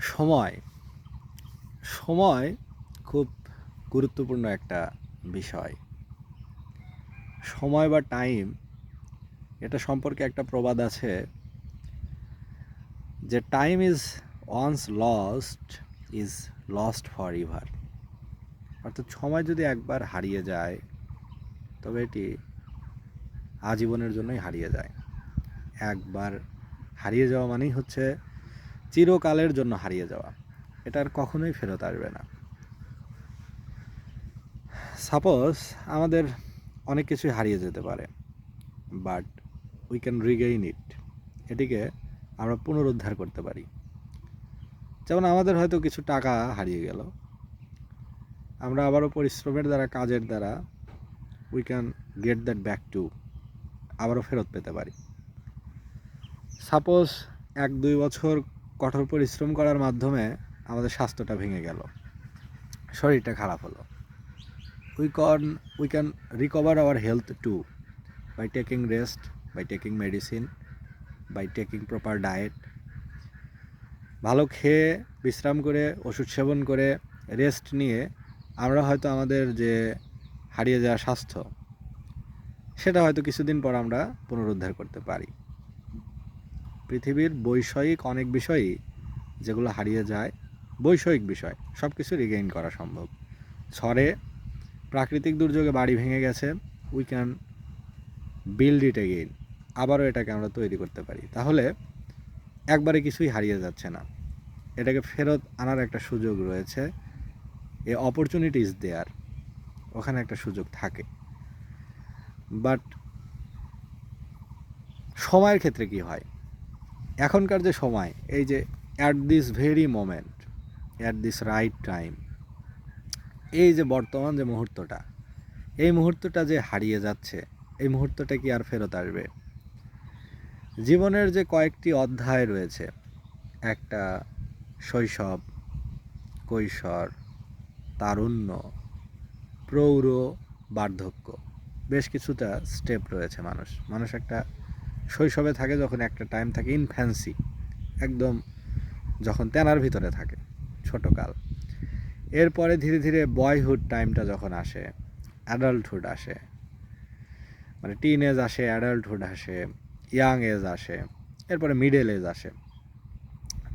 সময় সময় খুব গুরুত্বপূর্ণ একটা বিষয়। সময় বা টাইম এটা সম্পর্কে একটা প্রবাদ আছে যে time is once lost is lost forever. অর্থাৎ সময় যদি একবার হারিয়ে যায় তবে এটি আজীবনের জন্যই হারিয়ে যায়। একবার হারিয়ে যাওয়া মানেই হচ্ছে চিরকালের জন্য হারিয়ে যাওয়া, এটা আর কখনোই ফেরত আসবে না। সাপোজ আমাদের অনেক কিছুই হারিয়ে যেতে পারে, বাট উই ক্যান রিগেইন ইট। এটিকে আমরা পুনরুদ্ধার করতে পারি। যেমন আমাদের হয়তো কিছু টাকা হারিয়ে গেল, আমরা আবারও পরিশ্রমের দ্বারা, কাজের দ্বারা we can get that back to, আবারও ফেরত পেতে পারি। সাপোজ 1-2 বছর কঠোর পরিশ্রম করার মাধ্যমে আমাদের স্বাস্থ্যটা ভেঙে গেল, শরীরটা খারাপ হলো, we can recover our health to by taking rest, by taking medicine, by taking proper diet. ভালো খেয়ে বিশ্রাম করে ওষুধ সেবন করে রেস্ট নিয়ে আমরা হয়তো আমাদের যে হারিয়ে যাওয়া স্বাস্থ্য সেটা হয়তো কিছুদিন পর আমরা পুনরুদ্ধার করতে পারি। পৃথিবীর বৈষয়িক অনেক বিষয়ই যেগুলো হারিয়ে যায়, বৈষয়িক বিষয় সব কিছু রিগেইন করা সম্ভব। ঝড়ে, প্রাকৃতিক দুর্যোগে বাড়ি ভেঙে গেছে, we can build it again, আবারও এটাকে আমরা তৈরি করতে পারি। তাহলে একবারে কিছুই হারিয়ে যাচ্ছে না, এটাকে ফেরত আনার একটা সুযোগ রয়েছে। এ অপরচুনিটি ইজ দেয়ার, ওখানে একটা সুযোগ থাকে। বাট সময়ের ক্ষেত্রে কি হয়, এখনকার যে সময়, এই যে at this very moment, at this right time, এই যে বর্তমান যে মুহূর্তটা, এই মুহূর্তটা যে হারিয়ে যাচ্ছে, এই মুহূর্তটা কি আর ফেরত আসবে? জীবনের যে কয়েকটি অধ্যায় রয়েছে, একটা শৈশব, কৈশোর, তারুণ্য, প্রৌঢ়, বার্ধক্য, বেশ কিছুটা স্টেপ রয়েছে। মানুষ একটা শৈশবে থাকে, যখন একটা টাইম থাকে ইনফ্যান্সি, একদম যখন তেনার ভিতরে থাকে, ছোটকাল। এরপরে ধীরে ধীরে বয়হুড টাইমটা যখন আসে, অ্যাডাল্টহুড আসে, মানে টিন এজ আসে, অ্যাডাল্টহুড আসে, ইয়াং এজ আসে, এরপরে মিডল এজ আসে,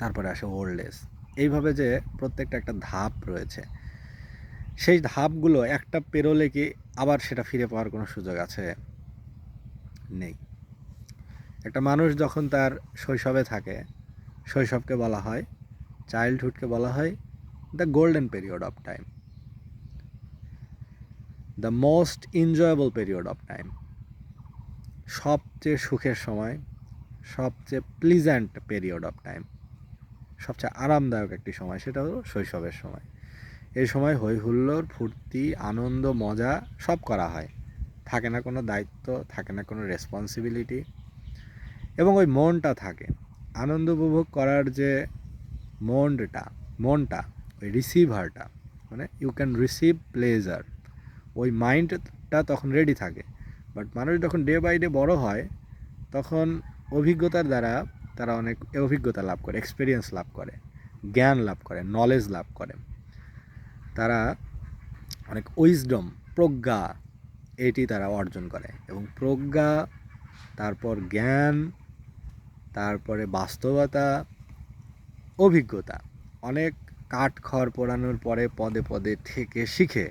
তারপরে আসে ওল্ড এজ। এইভাবে যে প্রত্যেকটা একটা ধাপ রয়েছে, সেই ধাপগুলো একটা পেরোলে কি আবার সেটা ফিরে পাওয়ার কোনো সুযোগ আছে? নেই। একটা মানুষ যখন তার শৈশবে থাকে, শৈশবকে বলা হয়, চাইল্ডহুডকে বলা হয় the golden period of time, the most enjoyable period of time, সবচেয়ে সুখের সময়, সবচেয়ে প্লিজেন্ট পিরিয়ড অফ টাইম, সবচেয়ে আরামদায়ক একটি সময়, সেটা হলো শৈশবের সময়। এই সময় হই হুল্লোড়, ফুর্তি, আনন্দ, মজা সব করা হয়, থাকে না কোনো দায়িত্ব, থাকে না কোনো রেসপন্সিবিলিটি, এবং ওই মনটা থাকে, আনন্দ উপভোগ করার যে মনটা, ওই রিসিভারটা, মানে ইউ ক্যান রিসিভ প্লেজার, ওই মাইন্ডটা তখন রেডি থাকে। বাট মানুষ যখন ডে বাই ডে বড় হয়, তখন অভিজ্ঞতার দ্বারা তারা অনেক অভিজ্ঞতা লাভ করে, এক্সপিরিয়েন্স লাভ করে, জ্ঞান লাভ করে, নলেজ লাভ করে, তারা অনেক উইজডম, প্রজ্ঞা, এটি তারা অর্জন করে। এবং প্রজ্ঞা, তারপর জ্ঞান, তারপরে বাস্তবতা, অভিজ্ঞতা, অনেক কাঠখড় পোড়ানোর পরে পদে পদে থেকে শিখে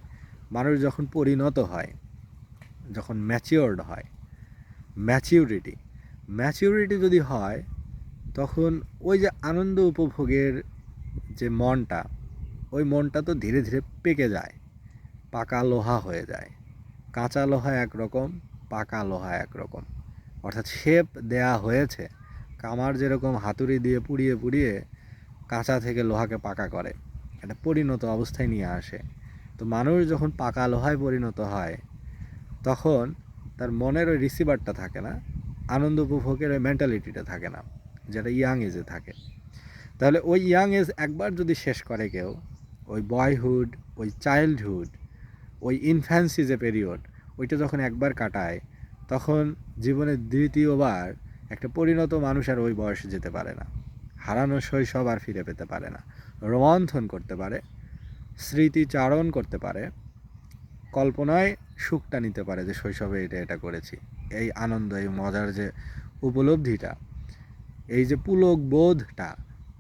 মানুষ যখন পরিণত হয়, যখন ম্যাচিওর্ড হয়, ম্যাচিউরিটি যদি হয়, তখন ওই যে আনন্দ উপভোগের যে মনটা, ওই মনটা তো ধীরে ধীরে পেকে যায়, পাকা লোহা হয়ে যায়। কাঁচা লোহা একরকম, পাকা লোহা একরকম। অর্থাৎ শেপ দেয়া হয়েছে, কামার যেরকম হাতুড়ি দিয়ে পুড়িয়ে পুড়িয়ে কাঁচা থেকে লোহাকে পাকা করে, একটা পরিণত অবস্থায় নিয়ে আসে। তো মানুষ যখন পাকা লোহায় পরিণত হয়, তখন তার মনের ওই রিসিভারটা থাকে না, আনন্দ উপভোগের ওই মেন্টালিটিটা থাকে না, যেটা ইয়াং এজে থাকে। তাহলে ওই ইয়াং এজ একবার যদি শেষ করে কেউ, ওই বয়হুড, ওই চাইল্ডহুড, ওই ইনফ্যান্সি যে পিরিয়ড, ওইটা যখন একবার কাটায়, তখন জীবনের দ্বিতীয়বার একটা পরিণত মানুষ আর ওই বয়সে যেতে পারে না, হারানো শৈশব আর ফিরে পেতে পারে না। রোমন্থন করতে পারে, স্মৃতিচারণ করতে পারে, কল্পনায় সুখটা নিতে পারে যে শৈশবে এটা করেছি, এই আনন্দ, এই মজার যে উপলব্ধিটা, এই যে পুলক বোধটা,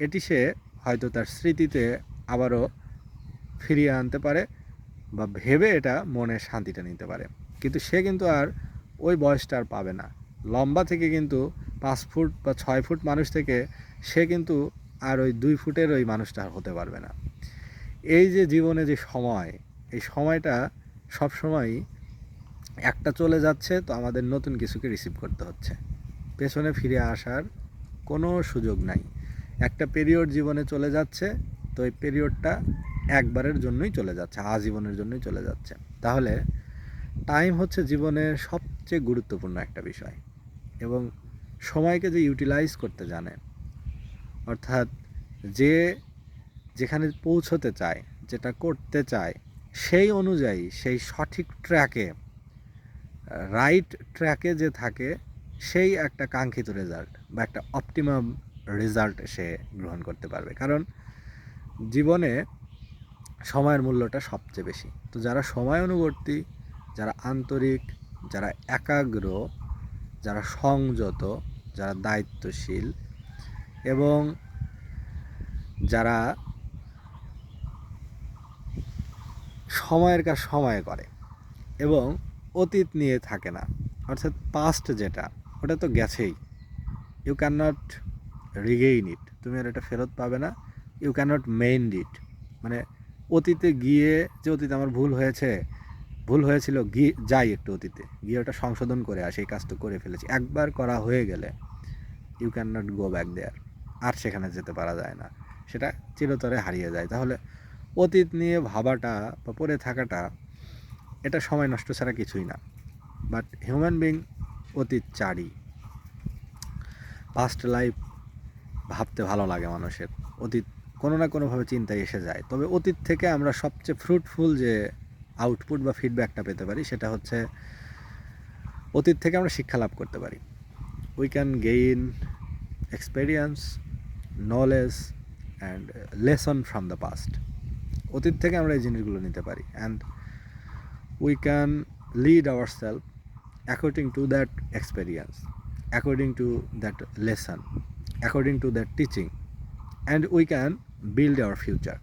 এটি সে হয়তো তার স্মৃতিতে আবারও ফিরিয়ে আনতে পারে বা ভেবে এটা মনে শান্তিটা নিতে পারে। কিন্তু সে কিন্তু আর ওই বয়সটা আর পাবে না। লম্বা থেকে কিন্তু 5 ফুট বা 6 ফুট মানুষ থেকে সে কিন্তু আর ওই 2 ফুটের ওই মানুষটা আর হতে পারবে না। এই যে জীবনে যে সময়, এই সময়টা সবসময়ই একটা চলে যাচ্ছে, তো আমাদের নতুন কিছুকে রিসিভ করতে হচ্ছে। পেছনে ফিরে আসার কোনো সুযোগ নাই। একটা পিরিয়ড জীবনে চলে যাচ্ছে, তো এই পিরিয়ডটা একবারের জন্যই চলে যাচ্ছে, আজীবনের জন্যই চলে যাচ্ছে। তাহলে টাইম হচ্ছে জীবনের সবচেয়ে গুরুত্বপূর্ণ একটা বিষয়, এবং সময়কে যে ইউটিলাইজ করতে জানে, অর্থাৎ যে যেখানে পৌঁছতে চায়, যেটা করতে চায়, সেই অনুযায়ী সেই সঠিক ট্র্যাকে, রাইট ট্র্যাকে যে থাকে, সেই একটা কাঙ্ক্ষিত রেজাল্ট বা একটা অপটিমাম রেজাল্ট সে গ্রহণ করতে পারবে। কারণ জীবনে সময়ের মূল্যটা সবচেয়ে বেশি। তো যারা সময় অনুবর্তী, যারা আন্তরিক, যারা একাগ্র, যারা সংযত, যারা দায়িত্বশীল, এবং যারা সময়ের কাজ সময়ে করে এবং অতীত নিয়ে থাকে না, অর্থাৎ পাস্ট যেটা, ওটা তো গেছেই, ইউ ক্যান নট রিগেইন ইট, তুমি আর এটা ফেরত পাবে না। ইউ ক্যান নট মেইন্ড ইট, মানে অতীতে গিয়ে যে অতীতে আমার ভুল হয়েছিল, গিয়ে যাই একটু অতীতে গিয়ে ওটা সংশোধন করে আসি, এই কাজটা করে ফেলেছি, একবার করা হয়ে গেলে you can not go back there, আর সেখানে যেতে পারা যায় না, সেটা চিরতরে হারিয়ে যায়। তাহলে অতীত নিয়ে ভাবাটা বা পড়ে থাকাটা, এটা সময় নষ্ট ছাড়া কিছুই না। বাট হিউম্যান বিং অতীত চারি, পাস্ট লাইফ ভাবতে ভালো লাগে মানুষের, অতীত কোনো না কোনোভাবে চিন্তায় এসে যায়। তবে অতীত থেকে আমরা সবচেয়ে ফ্রুটফুল যে আউটপুট বা ফিডব্যাকটা পেতে পারি, সেটা হচ্ছে অতীত থেকে আমরা শিক্ষা লাভ করতে পারি। We can gain experience, knowledge and lesson from the past. অতীত থেকে আমরা এই জিনিসগুলো নিতে পারি, and we can lead our self according to that experience, according to that lesson, according to that teaching, and we can build our future,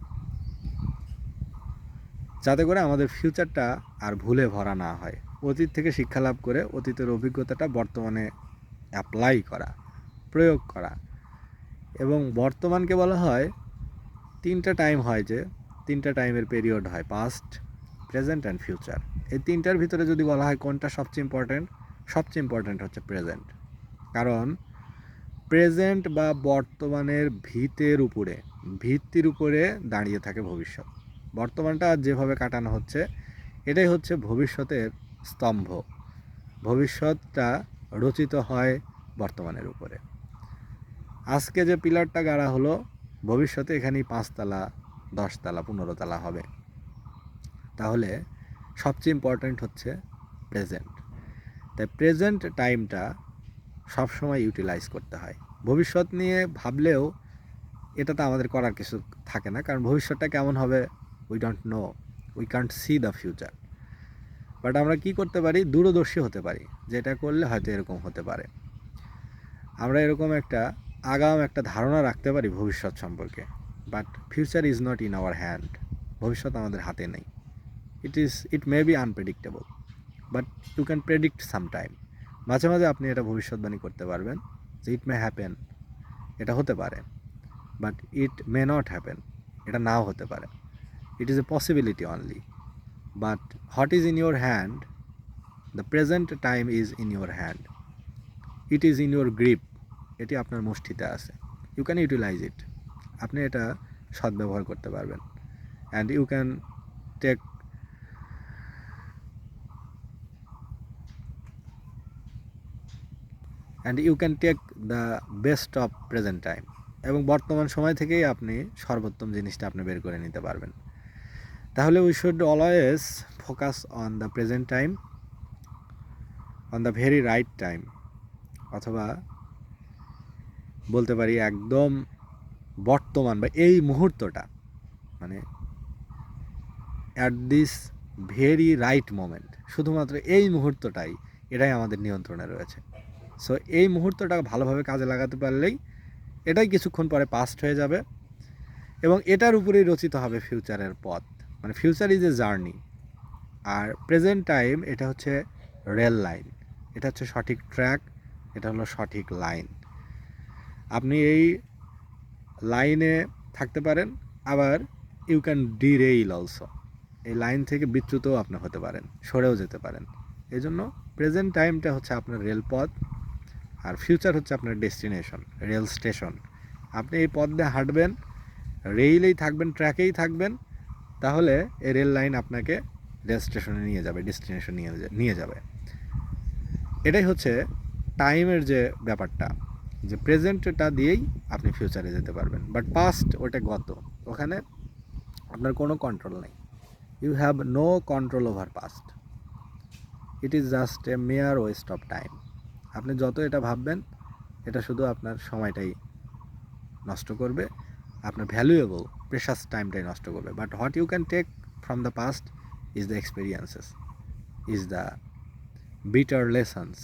যাতে করে আমাদের ফিউচারটা আর ভুলে ভরা না হয়। অতীত থেকে শিক্ষা লাভ করে অতীতের অভিজ্ঞতাটা বর্তমানে অ্যাপ্লাই করা, প্রয়োগ করা। এবং বর্তমানকে বলা হয় 3টা টাইম, হয় যে 3টা টাইমের পিরিয়ড হয়, পাস্ট, প্রেজেন্ট অ্যান্ড ফিউচার। এই 3টার ভিতরে যদি বলা হয় কোনটা সবচেয়ে ইম্পর্ট্যান্ট, সবচেয়ে ইম্পর্ট্যান্ট হচ্ছে প্রেজেন্ট। কারণ প্রেজেন্ট বা বর্তমানের ভিত্তির উপরে দাঁড়িয়ে থাকে ভবিষ্যৎ। বর্তমানটা যেভাবে কাটানো হচ্ছে, এটাই হচ্ছে ভবিষ্যতের স্তম্ভ। ভবিষ্যৎটা রচিত হয় বর্তমানের উপরে। আজকে যে পিলারটা গাড়া হলো, ভবিষ্যতে এখানেই 5 তলা, 10 তলা, 15 তলা হবে। তাহলে সবচেয়ে ইম্পর্ট্যান্ট হচ্ছে প্রেজেন্ট। তাই প্রেজেন্ট টাইমটা সবসময় ইউটিলাইজ করতে হয়। ভবিষ্যৎ নিয়ে ভাবলেও এটাতে আমাদের করার কিছু থাকে না, কারণ ভবিষ্যৎটা কেমন হবে we don't know, we can't see the future. But আমরা কি করতে পারি, দূরদর্শী হতে পারি, যেটা করলে হয়তো এরকম হতে পারে। আমরা এরকম আগাম একটা ধারণা রাখতে পারি ভবিষ্যৎ সম্পর্কে। But future is not in our hand, ভবিষ্যৎ আমাদের হাতে নেই। It may be unpredictable, but you can predict sometime. মাঝে মাঝে আপনি এটা ভবিষ্যৎবাণী করতে পারবেন যে ইট মে হ্যাপেন, এটা হতে পারে, but it may not happen, এটা নাও হতে পারে। It is a possibility only. But what is in your hand, the present time is in your hand, it is in your grip, এটি আপনার মুষ্টিতে আছে। ইউ ক্যান ইউটিলাইজ ইট, আপনি এটা সদ্ব্যবহার করতে পারবেন। And you can take the best of present time, এবং বর্তমান সময় থেকেই আপনি সর্বোত্তম জিনিসটা আপনি বের করে নিতে পারবেন। তাহলে we should always focus on the present time, on the very right time, অথবা বলতে পারি একদম বর্তমান বা এই মুহূর্তটা, মানে at this very right moment, শুধুমাত্র এই মুহূর্তটাই, এটাই আমাদের নিয়ন্ত্রণে রয়েছে। সো এই মুহূর্তটা ভালোভাবে কাজে লাগাতে পারলেই এটাই কিছুক্ষণ পরে পাস্ট হয়ে যাবে এবং এটার উপরেই রচিত হবে ফিউচারের পথ। মানে ফিউচার ইজ এ জার্নি, আর প্রেজেন্ট টাইম এটা হচ্ছে রেল লাইন, এটা হচ্ছে সঠিক ট্র্যাক, এটা হলো সঠিক লাইন। আপনি এই লাইনে থাকতে পারেন, আবার ইউ ক্যান ডিরেইল অলসো, এই লাইন থেকে বিচ্যুতও আপনি হতে পারেন, সরেও যেতে পারেন। এই জন্য প্রেজেন্ট টাইমটা হচ্ছে আপনার রেলপথ, আর ফিউচার হচ্ছে আপনার ডেস্টিনেশন, রেল স্টেশন। আপনি এই পথ দিয়ে হাঁটবেন, রেইলেই থাকবেন, ট্র্যাকেই থাকবেন, তাহলে এই রেল লাইন আপনাকে রেল স্টেশনে নিয়ে যাবে, ডেস্টিনেশন নিয়ে যাবে। এটাই হচ্ছে টাইমের যে ব্যাপারটা, যে প্রেজেন্টটা দিয়েই আপনি ফিউচারে যেতে পারবেন, বাট পাস্ট ওটা গত, ওখানে আপনার কোনো কন্ট্রোল নেই। You have no control over past, it is just a mere waste of time. আপনি যত এটা ভাববেন, এটা শুধু আপনার সময়টাই নষ্ট করবে, আপনার ভ্যালুয়েবল প্রেশাস টাইমটাই নষ্ট করবে। But what you can take from the past is the experiences, is the bitter lessons,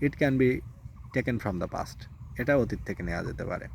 it can be taken from the past, এটা অতীত থেকে নেওয়া যেতে পারে।